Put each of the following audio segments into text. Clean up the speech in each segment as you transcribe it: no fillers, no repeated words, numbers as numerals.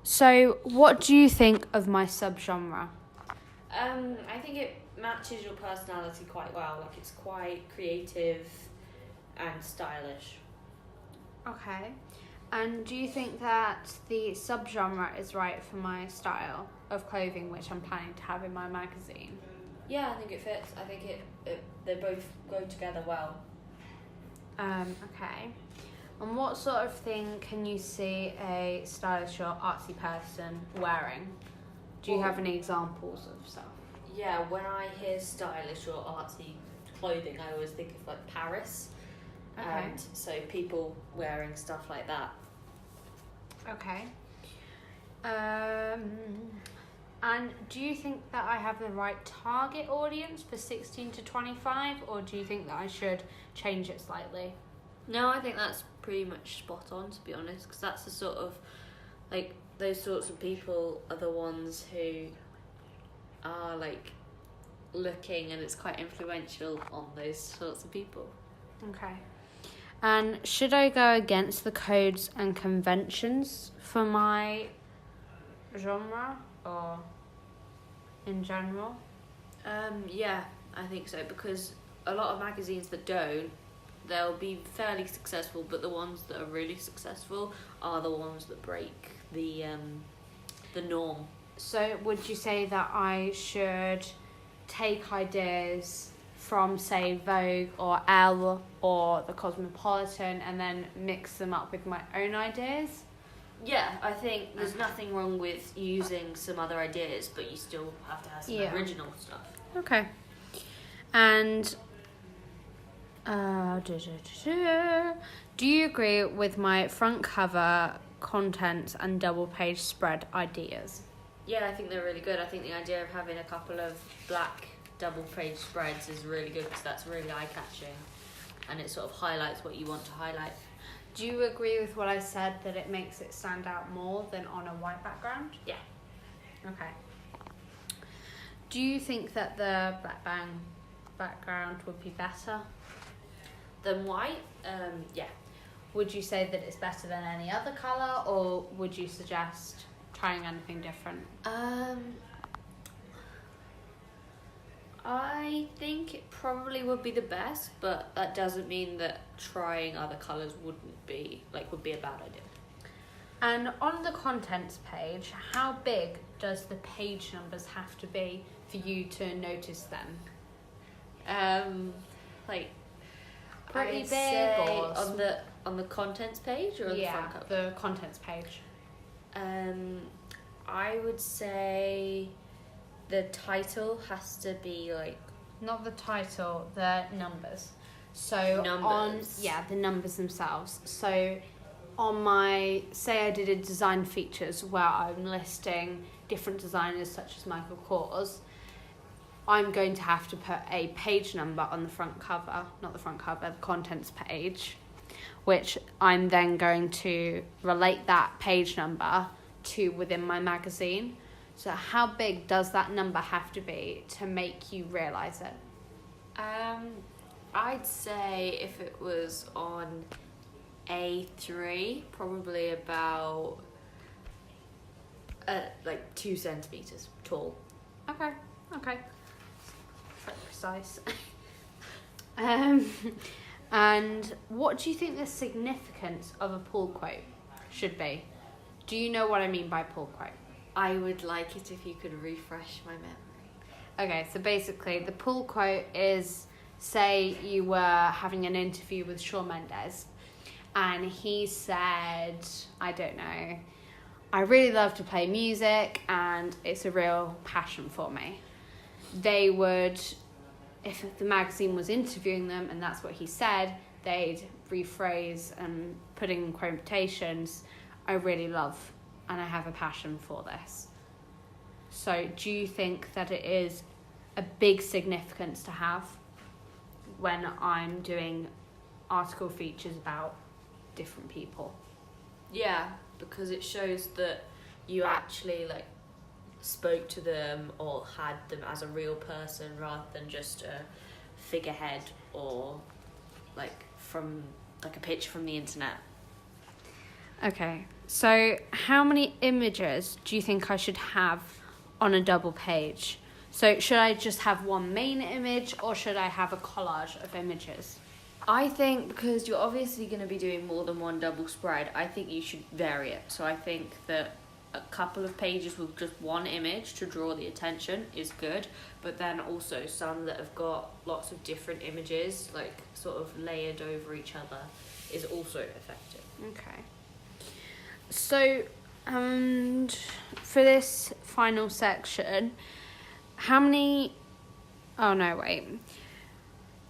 So, what do you think of my subgenre? I think it matches your personality quite well. Like, it's quite creative and stylish. Okay. And do you think that the subgenre is right for my style of clothing, which I'm planning to have in my magazine? Yeah, I think it fits. I think they both go together well. Okay. And what sort of thing can you see a stylish or artsy person wearing? Do you have any examples of stuff? Yeah, when I hear stylish or artsy clothing, I always think of like Paris. Okay. And so people wearing stuff like that. Okay. And do you think that I have the right target audience for 16 to 25, or do you think that I should change it slightly? No, I think that's pretty much spot on, to be honest, because that's the sort of, like, those sorts of people are the ones who are, like, looking, and it's quite influential on those sorts of people. Okay. And should I go against the codes and conventions for my genre, or in general? Yeah, I think so, because a lot of magazines that don't, they'll be fairly successful, but the ones that are really successful are the ones that break the norm. So would you say that I should take ideas from, say, Vogue or Elle or the Cosmopolitan and then mix them up with my own ideas? Yeah, I think there's nothing wrong with using some other ideas, but you still have to have some original stuff. Okay. And do you agree with my front cover contents and double page spread ideas? Yeah, I think they're really good. I think the idea of having a couple of black double page spreads is really good because that's really eye-catching and it sort of highlights what you want to highlight. Do you agree with what I said, that it makes it stand out more than on a white background? Yeah. Okay. Do you think that the black background would be better than white? Yeah. Would you say that it's better than any other colour, or would you suggest trying anything different? I think it probably would be the best, but that doesn't mean that trying other colours would be a bad idea. And on the contents page, how big does the page numbers have to be for you to notice them? Like pretty I'd big, or on the contents page or on the front cover? The contents page. I would say the title has to be like... Not the title, the numbers. So numbers. The numbers themselves. So on my, say I did a design features where I'm listing different designers such as Michael Kors, I'm going to have to put a page number on the front cover, not the front cover, the contents page, which I'm then going to relate that page number to within my magazine. So how big does that number have to be to make you realise it? I'd say if it was on A3, probably about 2 centimetres tall. Okay. Very precise. And what do you think the significance of a pull quote should be? Do you know what I mean by pull quote? I would like it if you could refresh my memory. Okay, so basically the pull quote is, say you were having an interview with Shawn Mendes and he said, I don't know, I really love to play music and it's a real passion for me. They would, if the magazine was interviewing them and that's what he said, they'd rephrase and put in quotations, I really love and I have a passion for this. So do you think that it is a big significance to have when I'm doing article features about different people? Yeah, because it shows that you actually spoke to them or had them as a real person rather than just a figurehead or from a picture from the internet. Okay, So how many images do you think I should have on a double page? So should I just have one main image or should I have a collage of images? I think because you're obviously going to be doing more than one double spread, I think you should vary it. So I think that a couple of pages with just one image to draw the attention is good, but then also some that have got lots of different images, like sort of layered over each other, is also effective. Okay. So, for this final section, how many... Oh, no, wait.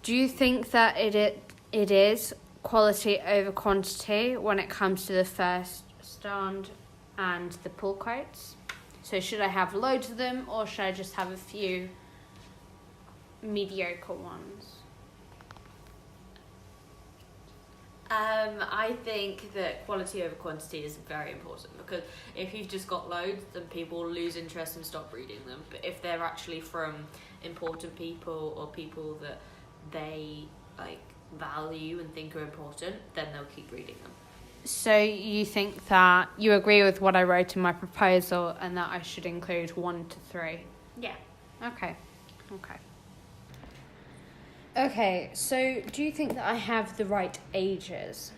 Do you think that it is quality over quantity when it comes to the first stand and the pull quotes? So should I have loads of them or should I just have a few mediocre ones? I think that quality over quantity is very important, because if you've just got loads, then people will lose interest and stop reading them. But if they're actually from important people or people that they like value and think are important, then they'll keep reading them. So you think that you agree with what I wrote in my proposal and that I should include 1 to 3? Yeah. Okay. Okay, so do you think that I have the right ages?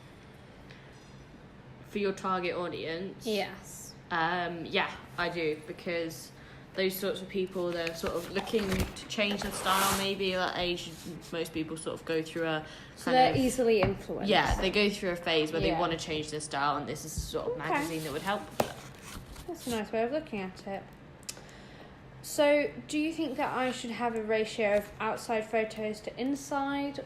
For your target audience? Yes. Yeah, I do, because those sorts of people, they're sort of looking to change their style maybe at that age. Most people sort of go through a So they're easily influenced. Yeah, they go through a phase where they want to change their style, and this is the sort of Okay. magazine that would help with that. That's a nice way of looking at it. So, do you think that I should have a ratio of outside photos to inside?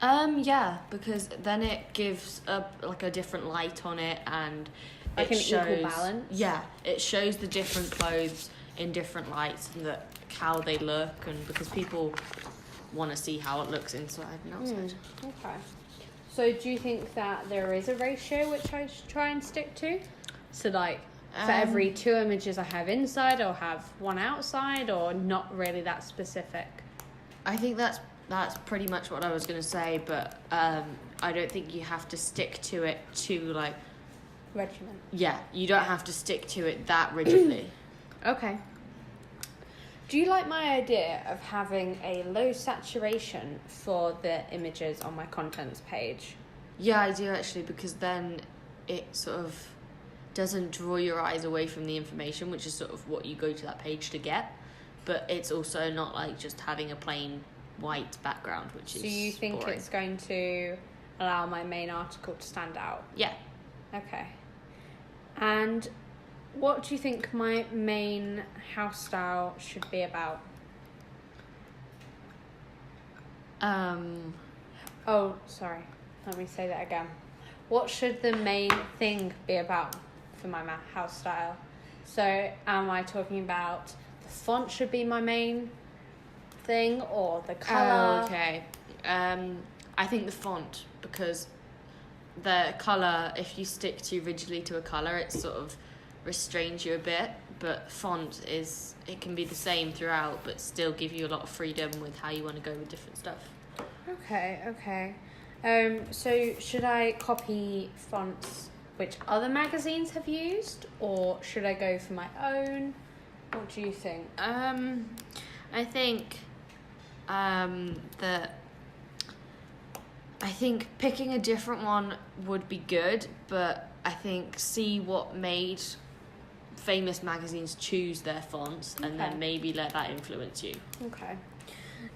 Yeah, because then it gives a different light on it, and Like it an shows, equal balance? Yeah, it shows the different clothes in different lights and how they look, and because people want to see how it looks inside and outside. Okay. So, do you think that there is a ratio which I should try and stick to? So, like, for every 2 images I have inside, or have 1 outside, or not really that specific? I think that's pretty much what I was going to say, but I don't think you have to stick to it Regiment. Yeah, you don't have to stick to it that rigidly. Okay. Do you like my idea of having a low saturation for the images on my contents page? Yeah, I do actually, because then it sort of doesn't draw your eyes away from the information, which is sort of what you go to that page to get. But it's also not like just having a plain white background, which is So you think boring. it's going to allow my main article to stand out? Yeah. Okay. And what do you think my main house style should be about? Oh, sorry. Let me say that again. What should the main thing be about for my house style? So, am I talking about the font should be my main thing, or the colour? Oh, okay. I think the font, because the colour, if you stick too rigidly to a colour, it sort of restrains you a bit. But font it can be the same throughout, but still give you a lot of freedom with how you want to go with different stuff. Okay. So should I copy fonts which other magazines have used, or should I go for my own? What do you think? I think that I think picking a different one would be good, but I think see what made famous magazines choose their fonts, and then maybe let that influence you. Okay.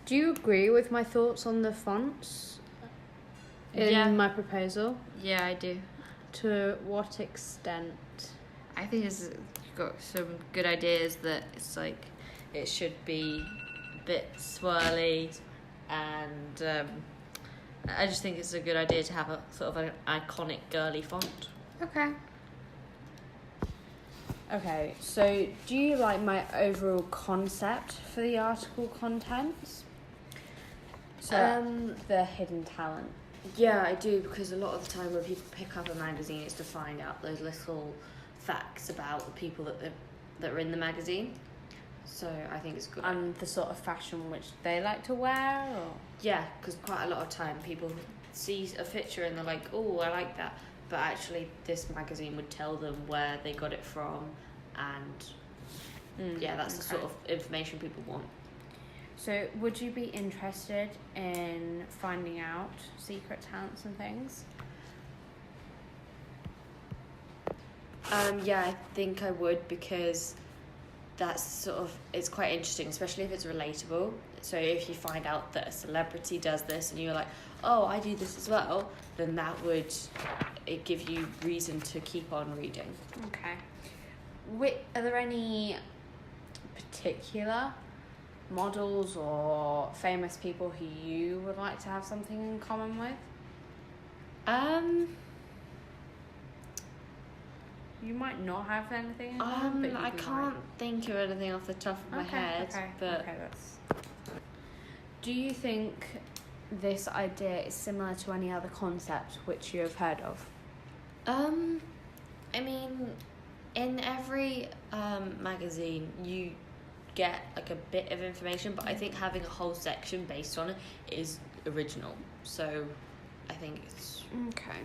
Do you agree with my thoughts on the fonts in my proposal? Yeah, I do. To what extent? I think you've got some good ideas that it's like it should be a bit swirly, and I just think it's a good idea to have a sort of an iconic girly font. Okay, so do you like my overall concept for the article contents? So the hidden talent. Yeah, I do, because a lot of the time when people pick up a magazine, it's to find out those little facts about the people that are in the magazine. So I think it's good. And the sort of fashion which they like to wear, or? Yeah, because quite a lot of time people see a picture and they're like, oh, I like that. but actually this magazine would tell them where they got it from, and that's the sort of information people want. So would you be interested in finding out secret talents and things? Yeah, I think I would, because that's sort of, it's quite interesting, especially if it's relatable. So if you find out that a celebrity does this and you're like, oh, I do this as well, then that would give you reason to keep on reading. Okay. Are there any particular models or famous people who you would like to have something in common with? You might not have anything in common, but I can't think of anything off the top of my head. But do you think this idea is similar to any other concept which you have heard of? I mean, in every magazine you get like a bit of information, but I think having a whole section based on it is original. So I think it's okay.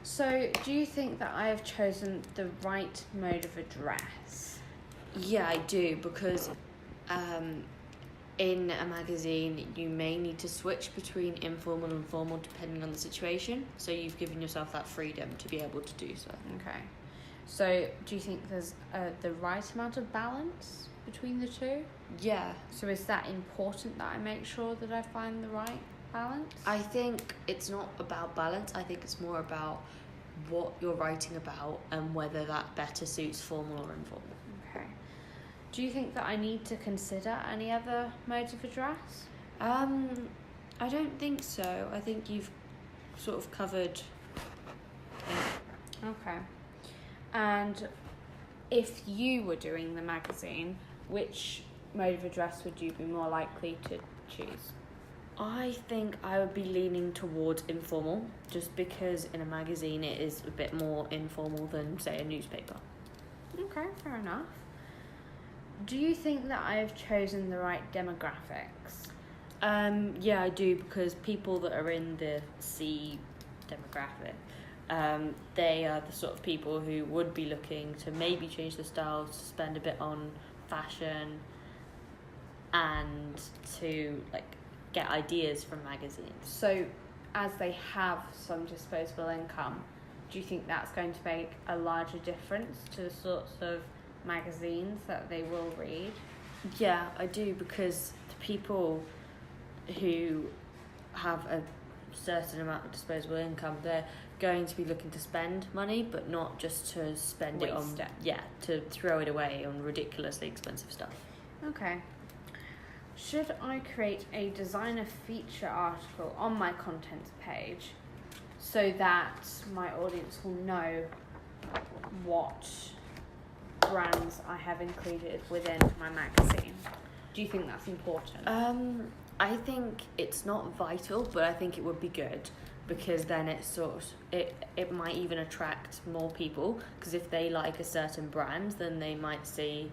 So, do you think that I have chosen the right mode of address? Yeah, I do, because in a magazine you may need to switch between informal and formal depending on the situation. So you've given yourself that freedom to be able to do so. Okay. So, do you think there's the right amount of balance between the two? Yeah. So, is that important that I make sure that I find the right balance? I think it's not about balance. I think it's more about what you're writing about and whether that better suits formal or informal. Okay. Do you think that I need to consider any other modes of address? I don't think so. I think you've sort of covered. Okay. And if you were doing the magazine, which mode of address would you be more likely to choose? I think I would be leaning towards informal, just because in a magazine it is a bit more informal than, say, a newspaper. Okay, fair enough. Do you think that I have chosen the right demographics? Yeah, I do, because people that are in the C demographic, they are the sort of people who would be looking to maybe change their styles, to spend a bit on fashion, and to get ideas from magazines. So, as they have some disposable income, do you think that's going to make a larger difference to the sorts of magazines that they will read? Yeah, I do, because the people who have a certain amount of disposable income, they're going to be looking to spend money, but not just to spend it on... Yeah, to throw it away on ridiculously expensive stuff. Okay. Should I create a designer feature article on my contents page so that my audience will know what brands I have included within my magazine? Do you think that's important? I think it's not vital, but I think it would be good, because then it might even attract more people, because if they like a certain brand, then they might see,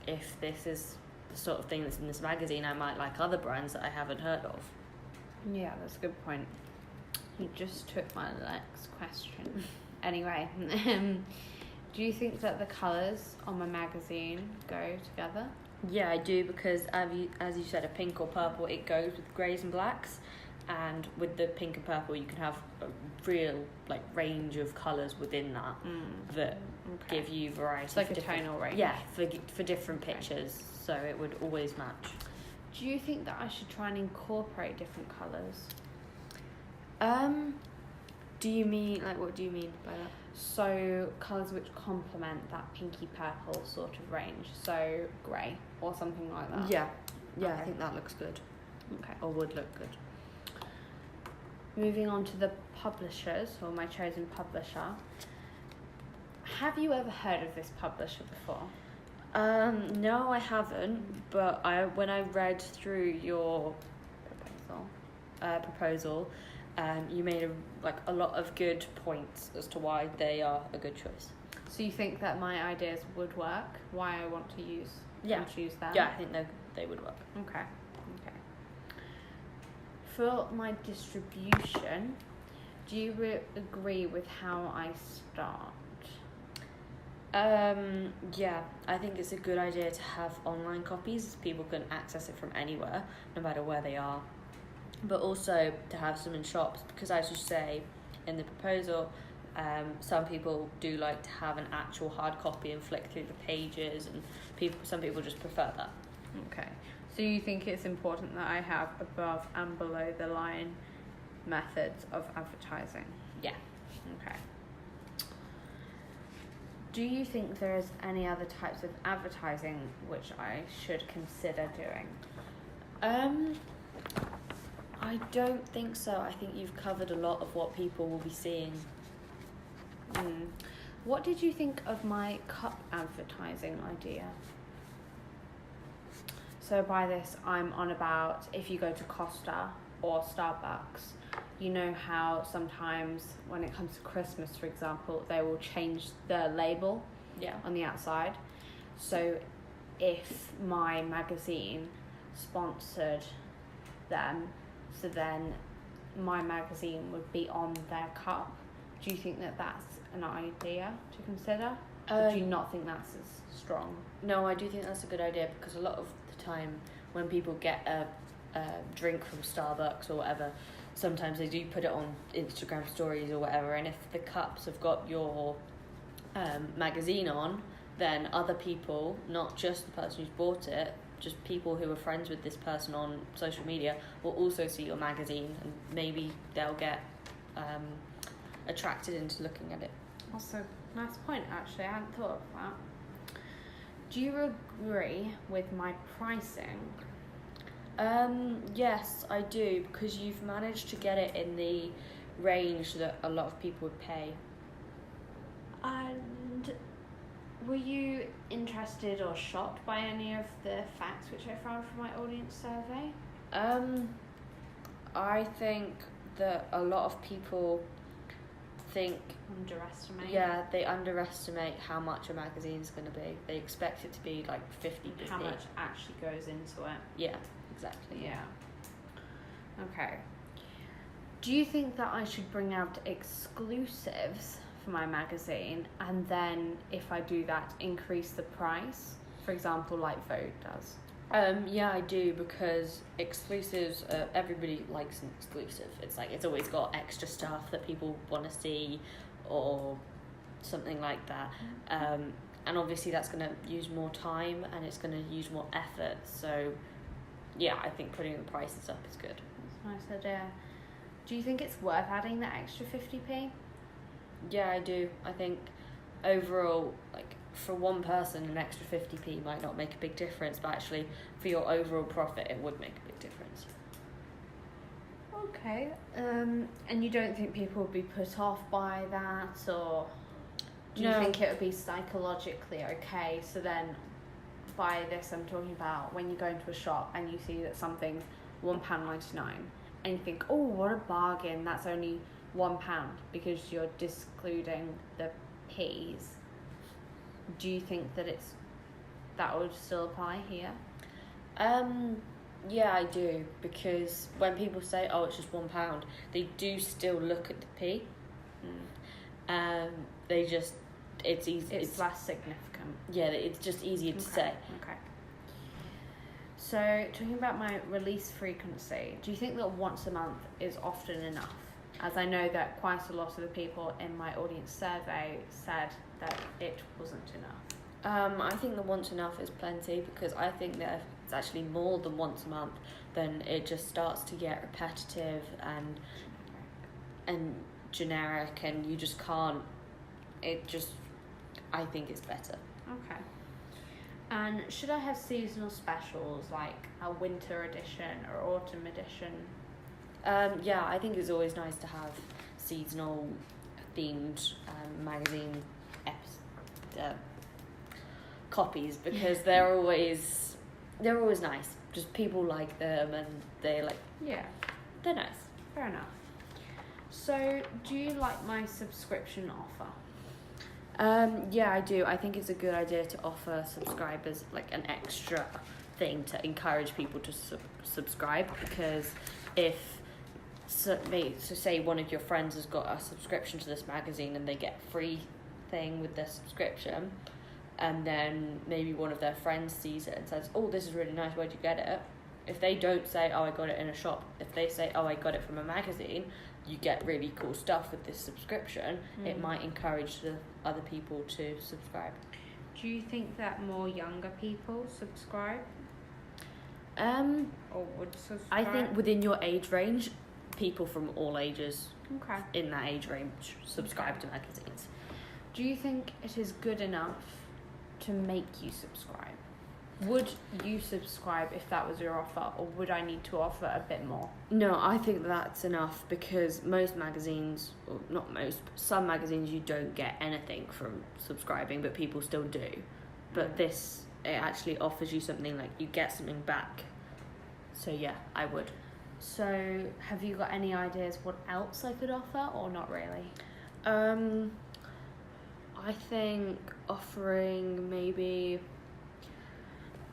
if this is the sort of thing that's in this magazine, I might like other brands that I haven't heard of. Yeah, that's a good point. You just took my next question. Anyway, do you think that the colours on my magazine go together? Yeah, I do, because as you said, a pink or purple, it goes with greys and blacks, and with the pink and purple you can have a real range of colours within that that give you variety. It's like a tonal range. Yeah, for different pictures, so it would always match. Do you think that I should try and incorporate different colours? Do you mean, what do you mean by that? So, colours which complement that pinky purple sort of range. So, grey or something like that. Yeah, Okay. I think that looks good. Okay. Or would look good. Moving on to the publishers, or my chosen publisher. Have you ever heard of this publisher before? No, I haven't. But when I read through your proposal, you made a lot of good points as to why they are a good choice. So you think that my ideas would work? Why I want to use and choose them? Yeah, I think they would work. Okay. For my distribution, Do you agree with how I start? Yeah, I think it's a good idea to have online copies. People can access it from anywhere, no matter where they are. But also to have some in shops, because as you say in the proposal, some people do like to have an actual hard copy and flick through the pages, and some people just prefer that. Okay. So you think it's important that I have above and below the line methods of advertising? Yeah. Okay. Do you think there is any other types of advertising which I should consider doing? I don't think so. I think you've covered a lot of what people will be seeing. What did you think of my cup advertising idea? So by this, I'm on about if you go to Costa or Starbucks, you know how sometimes when it comes to Christmas, for example, they will change the label on the outside. So if my magazine sponsored them, so then my magazine would be on their cup. Do you think that that's an idea to consider? Or do you not think that's as strong? No, I do think that's a good idea, because a lot of the time when people get a drink from Starbucks or whatever, sometimes they do put it on Instagram stories or whatever, and if the cups have got your magazine on, then other people, not just the person who's bought it, just people who are friends with this person on social media, will also see your magazine, and maybe they'll get attracted into looking at it. Also, nice point actually, I hadn't thought of that. Do you agree with my pricing? Yes, I do, because you've managed to get it in the range that a lot of people would pay. And were you interested or shocked by any of the facts which I found from my audience survey? I think that a lot of people they underestimate how much a magazine's going to be. They expect it to be like 50p. How much actually goes into it. Yeah, exactly. Yeah. Okay. Do you think that I should bring out exclusives for my magazine, and then if I do that, increase the price? For example, like Vogue does. Yeah, I do, because exclusives, everybody likes an exclusive. It's like it's always got extra stuff that people want to see or something like that. And obviously that's going to use more time and it's going to use more effort. So, yeah, I think putting the prices up is good. That's a nice idea. Do you think it's worth adding that extra 50p? Yeah, I do. I think overall, like, for one person, an extra 50p might not make a big difference, but actually for your overall profit, it would make a big difference. Okay. And you don't think people would be put off by that, or do you think it would be psychologically okay? So then, by this, I'm talking about when you go into a shop and you see that something's £1.99, and you think, oh, what a bargain! That's only £1 because you're discluding the p's. Do you think that that would still apply here? Yeah, I do, because when people say, oh, it's just £1, they do still look at the p. It's easy. It's less significant. Yeah, it's just easier to say. Okay. So, talking about my release frequency, do you think that once a month is often enough? As I know that quite a lot of the people in my audience survey said that it wasn't enough. I think the once enough is plenty, because I think that if it's actually more than once a month, then it just starts to get repetitive and generic, and you just can't. I think it's better. Okay. And should I have seasonal specials like a winter edition or autumn edition? Yeah, I think it's always nice to have seasonal themed magazine copies, because they're always nice. Just people like them, and they're nice. Fair enough. So, do you like my subscription offer? Yeah, I do. I think it's a good idea to offer subscribers like an extra thing to encourage people to subscribe, because if so say one of your friends has got a subscription to this magazine and they get a free thing with their subscription, and then maybe one of their friends sees it and says, oh, this is really nice, where'd you get it? If they don't say, oh, I got it in a shop, if they say, oh, I got it from a magazine, you get really cool stuff with this subscription, it might encourage the other people to subscribe. Do you think that more younger people subscribe? Or would subscribe? I think within your age range, people from all ages Okay. in that age range subscribe to magazines. Do you think it is good enough to make you subscribe? Would you subscribe if that was your offer, or would I need to offer a bit more? No, I think that's enough, because most magazines, or not most, but some magazines you don't get anything from subscribing, but people still do. But this, it actually offers you something, like you get something back. So yeah, I would. So have you got any ideas what else I could offer, or not really? I think offering maybe,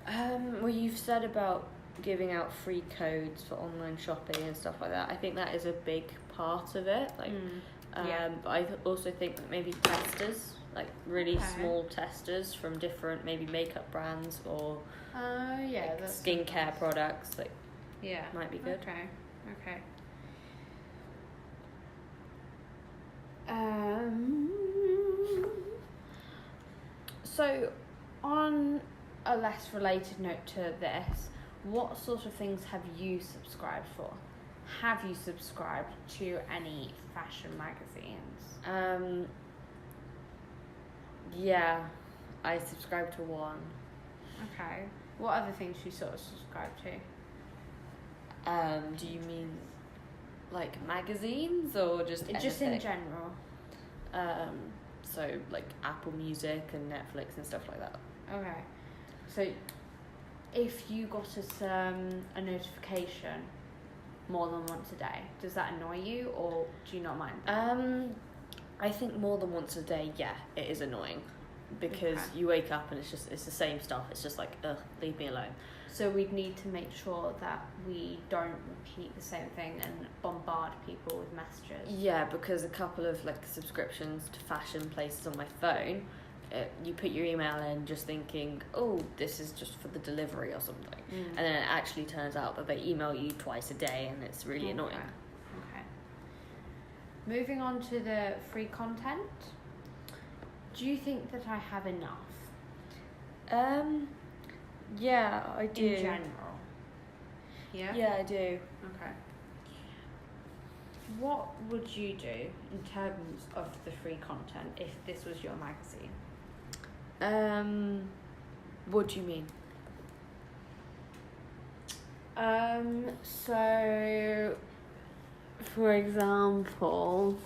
well, you've said about giving out free codes for online shopping and stuff like that. I think that is a big part of it. Like, Yeah. but I also think that maybe testers, like really Okay. small testers from different maybe makeup brands or Yeah, like that's skincare products, like Yeah. might be good. Okay. So, on a less related note to this, what sort of things have you subscribed for? Have you subscribed to any fashion magazines? Yeah, I subscribe to one. Okay. What other things do you sort of subscribe to? Do you mean like magazines or just Just in anything? general. So like Apple Music and Netflix and stuff like that. Okay. So, if you got a notification more than once a day, does that annoy you, or do you not mind that? I think more than once a day, yeah, it is annoying, because Okay. you wake up and it's the same stuff. It's just like, ugh, leave me alone. So we'd need to make sure that we don't repeat the same thing and bombard people with messages. Yeah, because a couple of like subscriptions to fashion places on my phone, you put your email in just thinking, oh, this is just for the delivery or something, and then it actually turns out that they email you twice a day, and it's really annoying. Okay. Moving on to the free content. Do you think that I have enough Yeah, I do. in general? Yeah? Yeah, I do. Okay. What would you do in terms of the free content if this was your magazine? What do you mean? So, for example,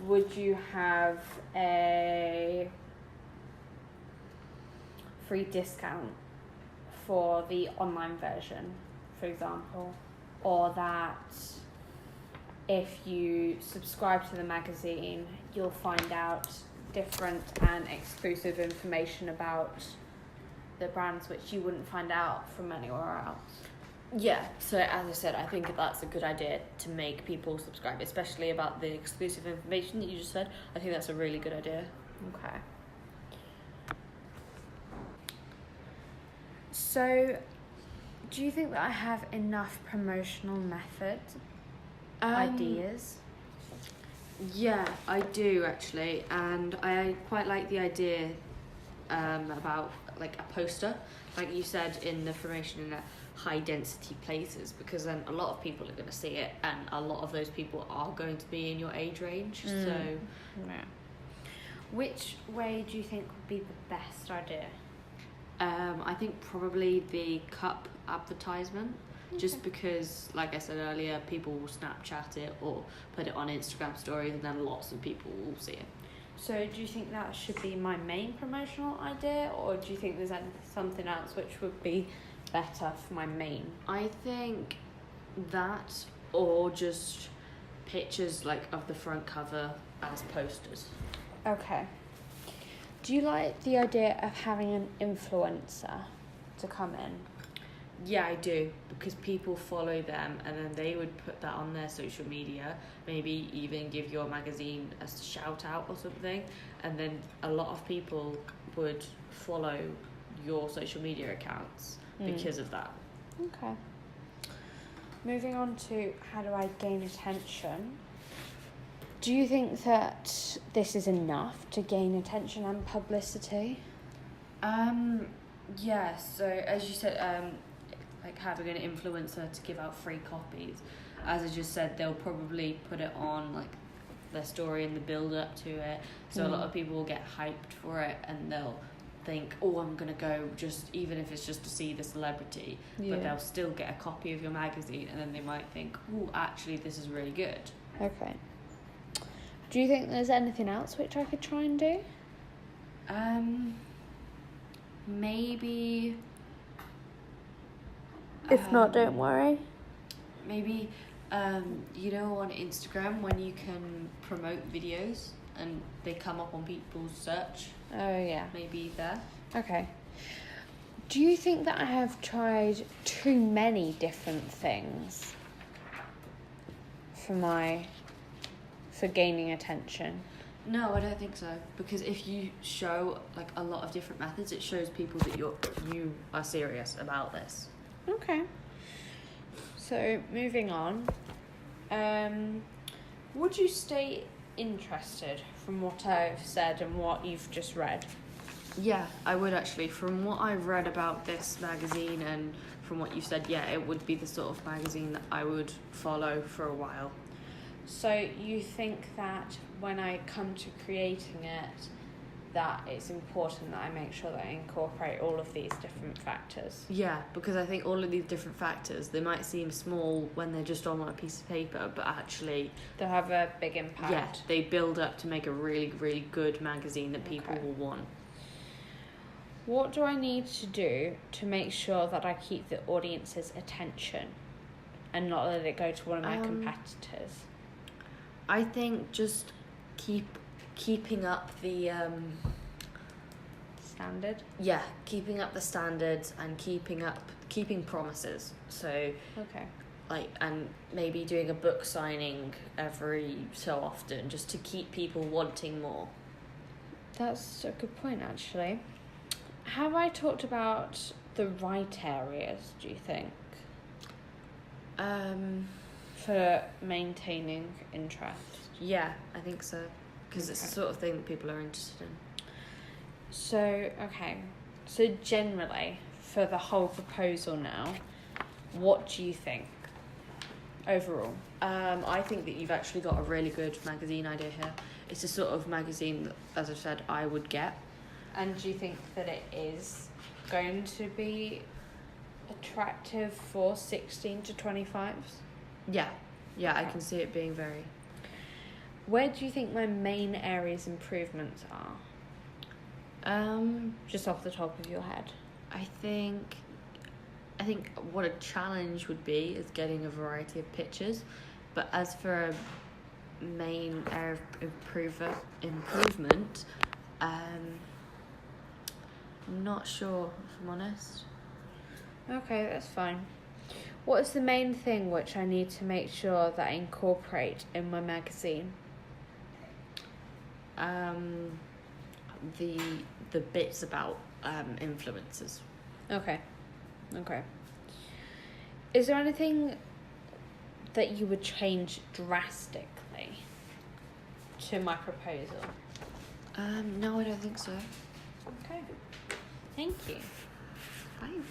would you have a free discount for the online version, for example, or that if you subscribe to the magazine, you'll find out different and exclusive information about the brands which you wouldn't find out from anywhere else? Yeah, so as I said, I think that's a good idea to make people subscribe, especially about the exclusive information that you just said. I think that's a really good idea. Okay. So, do you think that I have enough promotional ideas? Yeah, I do actually, and I quite like the idea about like a poster, like you said in the promotion, in high density places, because then a lot of people are going to see it, and a lot of those people are going to be in your age range. So Yeah. Which way do you think would be the best idea? I think probably the cup advertisement, just because, like I said earlier, people will Snapchat it or put it on Instagram stories, and then lots of people will see it. So do you think that should be my main promotional idea, or do you think there's something else which would be better for my main? I think that, or just pictures like of the front cover as posters. Okay. Do you like the idea of having an influencer to come in? Yeah, I do, because people follow them and then they would put that on their social media, maybe even give your magazine a shout out or something, and then a lot of people would follow your social media accounts because of that. Okay. Moving on to how do I gain attention? Do you think that this is enough to gain attention and publicity? Yeah, so as you said, like having an influencer to give out free copies, as I just said, they'll probably put it on like their story and the build up to it, so a lot of people will get hyped for it and they'll think, oh, I'm gonna go, just even if it's just to see the celebrity, but they'll still get a copy of your magazine, and then they might think, oh, actually this is really good. Okay. Do you think there's anything else which I could try and do? Maybe. If not, don't worry. Maybe, you know, on Instagram when you can promote videos and they come up on people's search. Oh, yeah. Maybe there. Okay. Do you think that I have tried too many different things for gaining attention? No, I don't think so. Because if you show like a lot of different methods, it shows people that you are serious about this. Okay. So, moving on. Would you stay interested from what I've said and what you've just read? Yeah, I would actually. From what I've read about this magazine and from what you've said, yeah, it would be the sort of magazine that I would follow for a while. So you think that when I come to creating it, that it's important that I make sure that I incorporate all of these different factors? Yeah, because I think all of these different factors, they might seem small when they're just on a piece of paper, but actually They'll have a big impact. yeah, they build up to make a really, really good magazine that people will want. What do I need to do to make sure that I keep the audience's attention and not let it go to one of my competitors? I think just keeping up the Standard? yeah, keeping up the standards and keeping promises. So Okay. like, and maybe doing a book signing every so often, just to keep people wanting more. That's a good point, actually. Have I talked about the right areas, do you think, for maintaining interest? Yeah, I think so, because it's the sort of thing that people are interested in. So, okay. So generally, for the whole proposal now, what do you think overall? I think that you've actually got a really good magazine idea here. It's the sort of magazine that, as I said, I would get. And do you think that it is going to be attractive for 16 to 25s? Yeah, I Okay. can see it being very... Where do you think my main areas improvements are? Just off the top of your head. I think what a challenge would be is getting a variety of pictures, but as for a main area of improvement, I'm not sure, if I'm honest. Okay, that's fine. What is the main thing which I need to make sure that I incorporate in my magazine? The bits about influencers. Okay. Is there anything that you would change drastically to my proposal? No, I don't think so. Okay. Thank you. Fine.